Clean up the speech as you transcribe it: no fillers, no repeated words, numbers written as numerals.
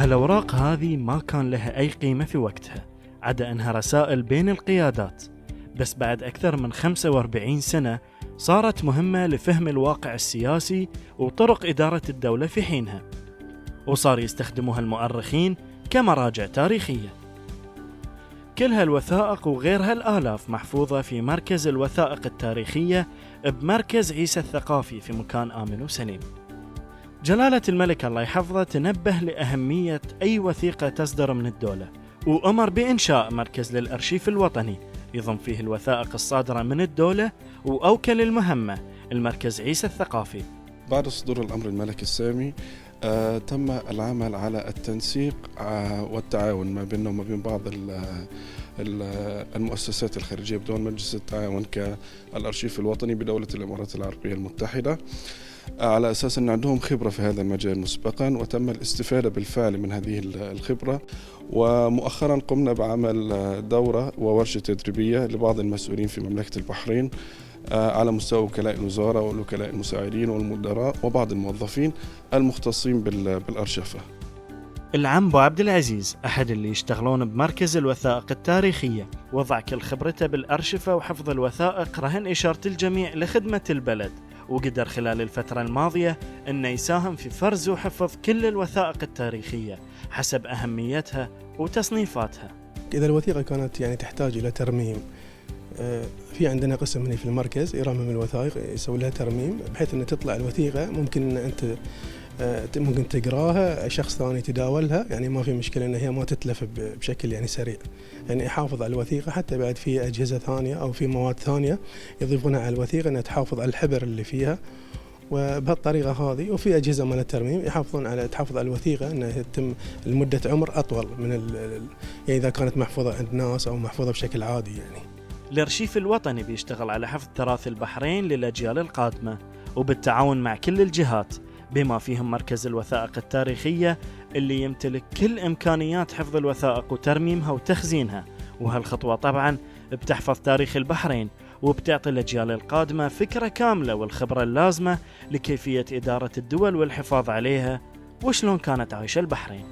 هالأوراق هذه ما كان لها أي قيمة في وقتها، عدا أنها رسائل بين القيادات، بس بعد أكثر من 45 سنة صارت مهمة لفهم الواقع السياسي وطرق إدارة الدولة في حينها، وصار يستخدموها المؤرخين كمراجع تاريخية. كل هالوثائق وغيرها الآلاف محفوظة في مركز الوثائق التاريخية بمركز عيسى الثقافي في مكان آمن وسليم. جلالة الملك الله يحفظه تنبه لأهمية أي وثيقة تصدر من الدولة، وأمر بإنشاء مركز للأرشيف الوطني يضم فيه الوثائق الصادرة من الدولة، وأوكل المهمة المركز عيسى الثقافي. بعد صدور الأمر الملكي السامي تم العمل على التنسيق والتعاون ما بيننا وما بين بعض المؤسسات الخارجية بدون مجلس التعاون كالأرشيف الوطني بدولة الإمارات العربية المتحدة، على أساس أن عندهم خبرة في هذا المجال مسبقا، وتم الاستفادة بالفعل من هذه الخبرة. ومؤخرا قمنا بعمل دورة وورشة تدريبية لبعض المسؤولين في مملكة البحرين على مستوى وكلاء الوزارة والوكلاء المساعدين والمدراء وبعض الموظفين المختصين بالأرشفة. العم أبو عبد العزيز أحد اللي يشتغلون بمركز الوثائق التاريخية، وضع كل خبرته بالأرشفة وحفظ الوثائق رهن إشارة الجميع لخدمة البلد، وقدر خلال الفترة الماضية أنه يساهم في فرز وحفظ كل الوثائق التاريخية حسب أهميتها وتصنيفاتها. إذا الوثيقة كانت تحتاج إلى ترميم، في عندنا قسم هنا في المركز يرمم الوثائق، يسوي لها ترميم بحيث أن تطلع الوثيقة ممكن أنت ممكن تقراها، شخص ثاني يتداولها، ما في مشكلة أن هي ما تتلف بشكل سريع، يحافظ على الوثيقة. حتى بعد في أجهزة ثانية أو في مواد ثانية يضيفونها على الوثيقة أنها تحافظ على الحبر اللي فيها، وبهالطريقة هذه. وفي أجهزة مال الترميم تحافظ على الوثيقة أنها تتم لمدة عمر أطول من إذا كانت محفوظة عند ناس أو محفوظة بشكل عادي. الأرشيف الوطني بيشتغل على حفظ تراث البحرين للأجيال القادمة، وبالتعاون مع كل الجهات بما فيهم مركز الوثائق التاريخية اللي يمتلك كل إمكانيات حفظ الوثائق وترميمها وتخزينها. وهالخطوة طبعا بتحفظ تاريخ البحرين وبتعطي الأجيال القادمة فكرة كاملة والخبرة اللازمة لكيفية إدارة الدول والحفاظ عليها وشلون كانت عايشة البحرين.